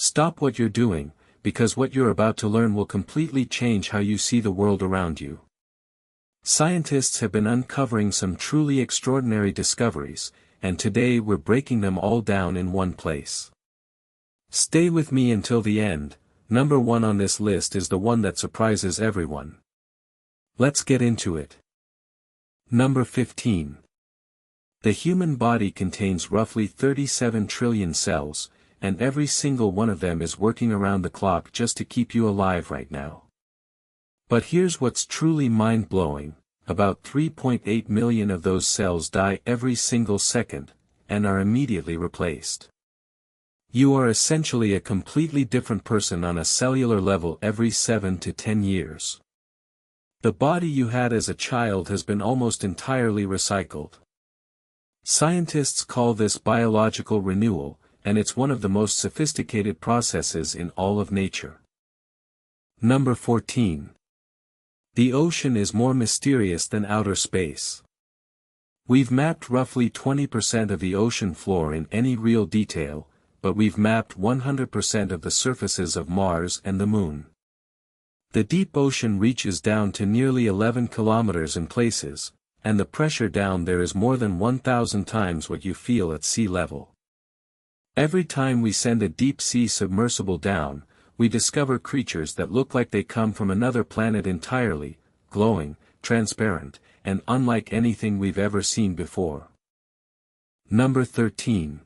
Stop what you're doing, because what you're about to learn will completely change how you see the world around you. Scientists have been uncovering some truly extraordinary discoveries, and today we're breaking them all down in one place. Stay with me until the end. Number 1 on this list is the one that surprises everyone. Let's get into it. Number 15. The human body contains roughly 37 trillion cells, and every single one of them is working around the clock just to keep you alive right now. But here's what's truly mind-blowing, about 3.8 million of those cells die every single second, and are immediately replaced. You are essentially a completely different person on a cellular level every 7 to 10 years. The body you had as a child has been almost entirely recycled. Scientists call this biological renewal, and it's one of the most sophisticated processes in all of nature. Number 14. The ocean is more mysterious than outer space. We've mapped roughly 20% of the ocean floor in any real detail, but we've mapped 100% of the surfaces of Mars and the Moon. The deep ocean reaches down to nearly 11 kilometers in places, and the pressure down there is more than 1,000 times what you feel at sea level. Every time we send a deep-sea submersible down, we discover creatures that look like they come from another planet entirely, glowing, transparent, and unlike anything we've ever seen before. Number 13.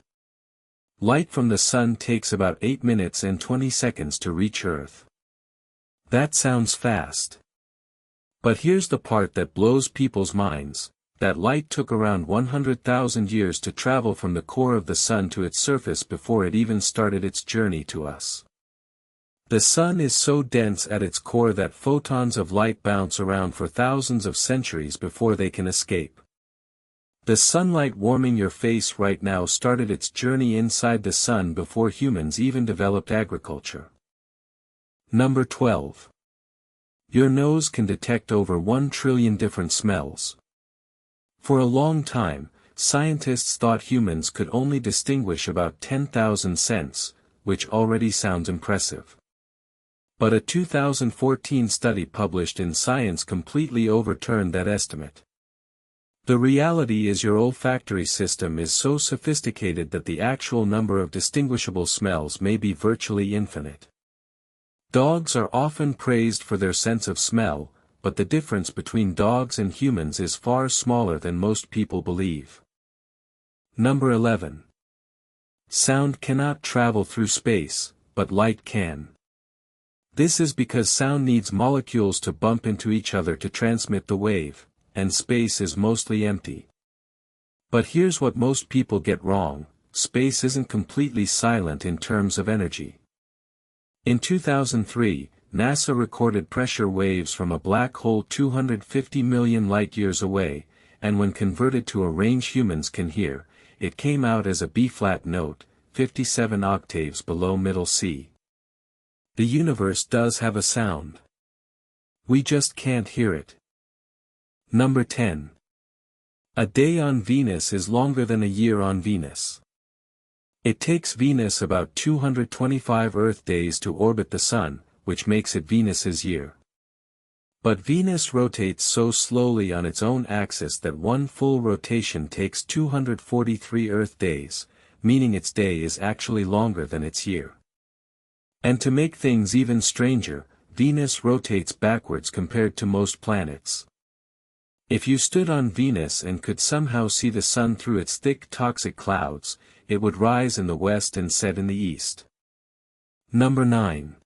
Light from the sun takes about 8 minutes and 20 seconds to reach Earth. That sounds fast. But here's the part that blows people's minds, that light took around 100,000 years to travel from the core of the sun to its surface before it even started its journey to us. The sun is so dense at its core that photons of light bounce around for thousands of centuries before they can escape. The sunlight warming your face right now started its journey inside the sun before humans even developed agriculture. Number 12. Your nose can detect over 1 trillion different smells. For a long time, scientists thought humans could only distinguish about 10,000 scents, which already sounds impressive. But a 2014 study published in Science completely overturned that estimate. The reality is your olfactory system is so sophisticated that the actual number of distinguishable smells may be virtually infinite. Dogs are often praised for their sense of smell, but the difference between dogs and humans is far smaller than most people believe. Number 11. Sound cannot travel through space, but light can. This is because sound needs molecules to bump into each other to transmit the wave, and space is mostly empty. But here's what most people get wrong: space isn't completely silent in terms of energy. In 2003, NASA recorded pressure waves from a black hole 250 million light-years away, and when converted to a range humans can hear, it came out as a B-flat note, 57 octaves below middle C. The universe does have a sound. We just can't hear it. Number 10. A day on Venus is longer than a year on Venus. It takes Venus about 225 Earth days to orbit the Sun, which makes it Venus's year. But Venus rotates so slowly on its own axis that one full rotation takes 243 Earth days, meaning its day is actually longer than its year. And to make things even stranger, Venus rotates backwards compared to most planets. If you stood on Venus and could somehow see the sun through its thick toxic clouds, it would rise in the west and set in the east. Number 9.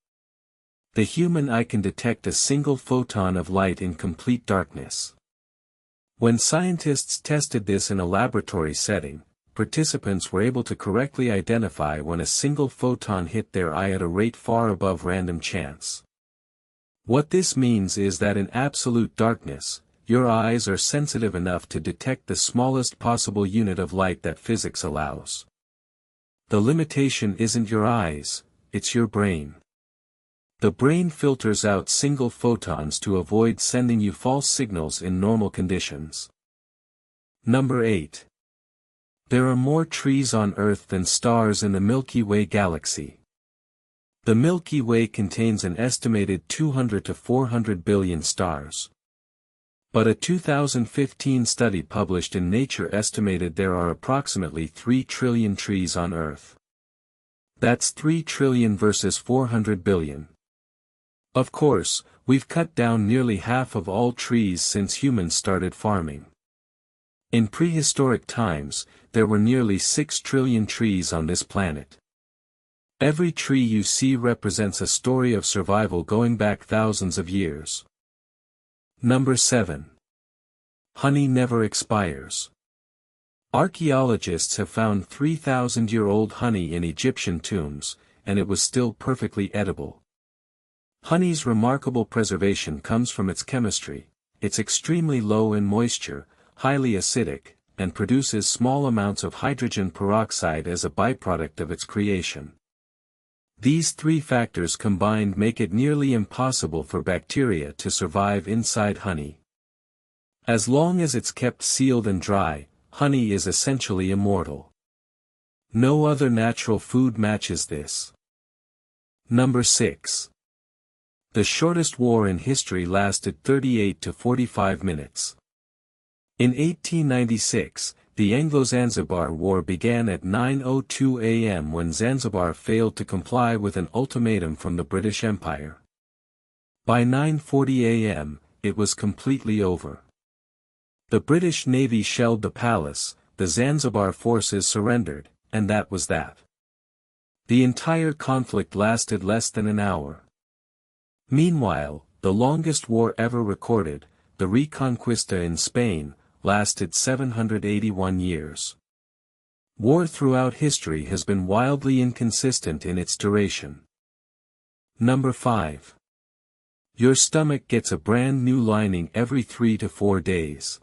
The human eye can detect a single photon of light in complete darkness. When scientists tested this in a laboratory setting, participants were able to correctly identify when a single photon hit their eye at a rate far above random chance. What this means is that in absolute darkness, your eyes are sensitive enough to detect the smallest possible unit of light that physics allows. The limitation isn't your eyes, it's your brain. The brain filters out single photons to avoid sending you false signals in normal conditions. Number 8. There are more trees on Earth than stars in the Milky Way galaxy. The Milky Way contains an estimated 200 to 400 billion stars. But a 2015 study published in Nature estimated there are approximately 3 trillion trees on Earth. That's 3 trillion versus 400 billion. Of course, we've cut down nearly half of all trees since humans started farming. In prehistoric times, there were nearly 6 trillion trees on this planet. Every tree you see represents a story of survival going back thousands of years. Number 7. Honey never expires. Archaeologists have found 3,000-year-old honey in Egyptian tombs, and it was still perfectly edible. Honey's remarkable preservation comes from its chemistry. It's extremely low in moisture, highly acidic, and produces small amounts of hydrogen peroxide as a byproduct of its creation. These three factors combined make it nearly impossible for bacteria to survive inside honey. As long as it's kept sealed and dry, honey is essentially immortal. No other natural food matches this. Number 6. The shortest war in history lasted 38 to 45 minutes. In 1896, the Anglo-Zanzibar War began at 9:02 a.m. when Zanzibar failed to comply with an ultimatum from the British Empire. By 9:40 a.m., it was completely over. The British Navy shelled the palace, the Zanzibar forces surrendered, and that was that. The entire conflict lasted less than an hour. Meanwhile, the longest war ever recorded, the Reconquista in Spain, lasted 781 years. War throughout history has been wildly inconsistent in its duration. Number 5. Your stomach gets a brand new lining every 3 to 4 days.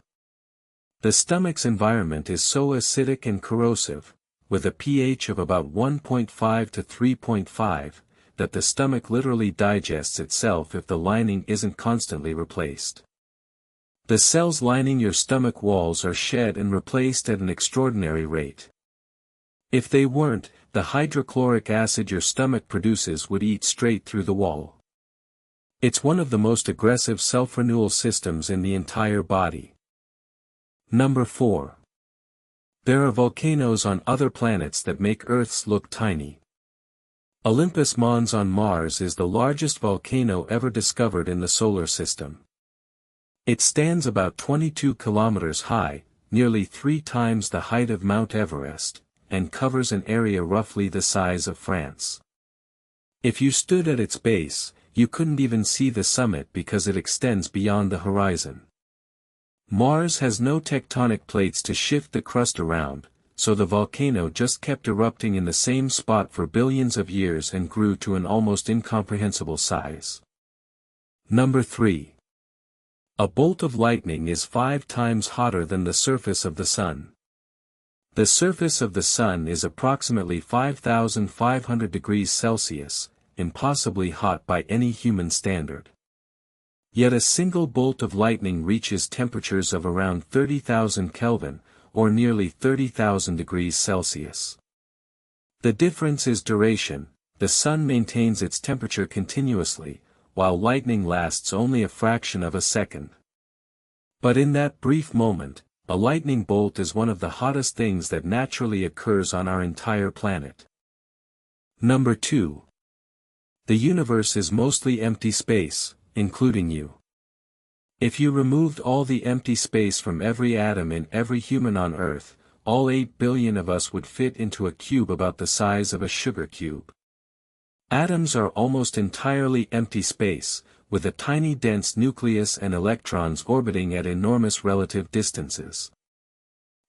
The stomach's environment is so acidic and corrosive, with a pH of about 1.5 to 3.5, that the stomach literally digests itself if the lining isn't constantly replaced. The cells lining your stomach walls are shed and replaced at an extraordinary rate. If they weren't, the hydrochloric acid your stomach produces would eat straight through the wall. It's one of the most aggressive self-renewal systems in the entire body. Number 4. There are volcanoes on other planets that make Earth's look tiny. Olympus Mons on Mars is the largest volcano ever discovered in the solar system. It stands about 22 kilometers high, nearly 3 times the height of Mount Everest, and covers an area roughly the size of France. If you stood at its base, you couldn't even see the summit because it extends beyond the horizon. Mars has no tectonic plates to shift the crust around, so the volcano just kept erupting in the same spot for billions of years and grew to an almost incomprehensible size. Number 3. A bolt of lightning is 5 times hotter than the surface of the Sun. The surface of the Sun is approximately 5,500 degrees Celsius, impossibly hot by any human standard. Yet a single bolt of lightning reaches temperatures of around 30,000 Kelvin, or nearly 30,000 degrees Celsius. The difference is duration. The Sun maintains its temperature continuously, while lightning lasts only a fraction of a second. But in that brief moment, a lightning bolt is one of the hottest things that naturally occurs on our entire planet. Number 2. The universe is mostly empty space, including you. If you removed all the empty space from every atom in every human on Earth, all 8 billion of us would fit into a cube about the size of a sugar cube. Atoms are almost entirely empty space, with a tiny dense nucleus and electrons orbiting at enormous relative distances.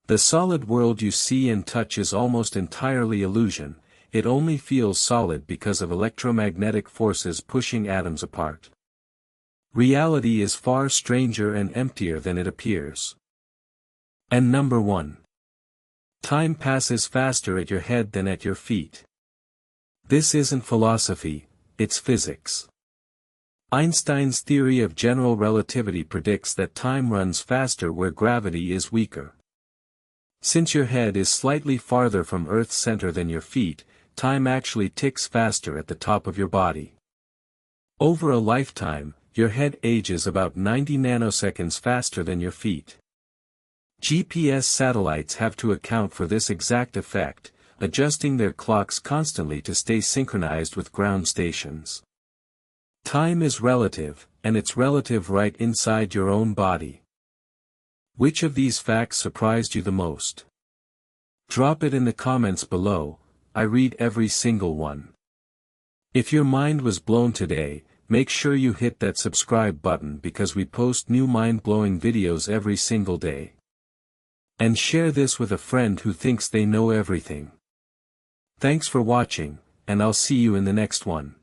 The solid world you see and touch is almost entirely illusion. It only feels solid because of electromagnetic forces pushing atoms apart. Reality is far stranger and emptier than it appears. And number 1. Time passes faster at your head than at your feet. This isn't philosophy, it's physics. Einstein's theory of general relativity predicts that time runs faster where gravity is weaker. Since your head is slightly farther from Earth's center than your feet, time actually ticks faster at the top of your body. Over a lifetime, your head ages about 90 nanoseconds faster than your feet. GPS satellites have to account for this exact effect, adjusting their clocks constantly to stay synchronized with ground stations. Time is relative, and it's relative right inside your own body. Which of these facts surprised you the most? Drop it in the comments below. I read every single one. If your mind was blown today, make sure you hit that subscribe button because we post new mind-blowing videos every single day. And share this with a friend who thinks they know everything. Thanks for watching, and I'll see you in the next one.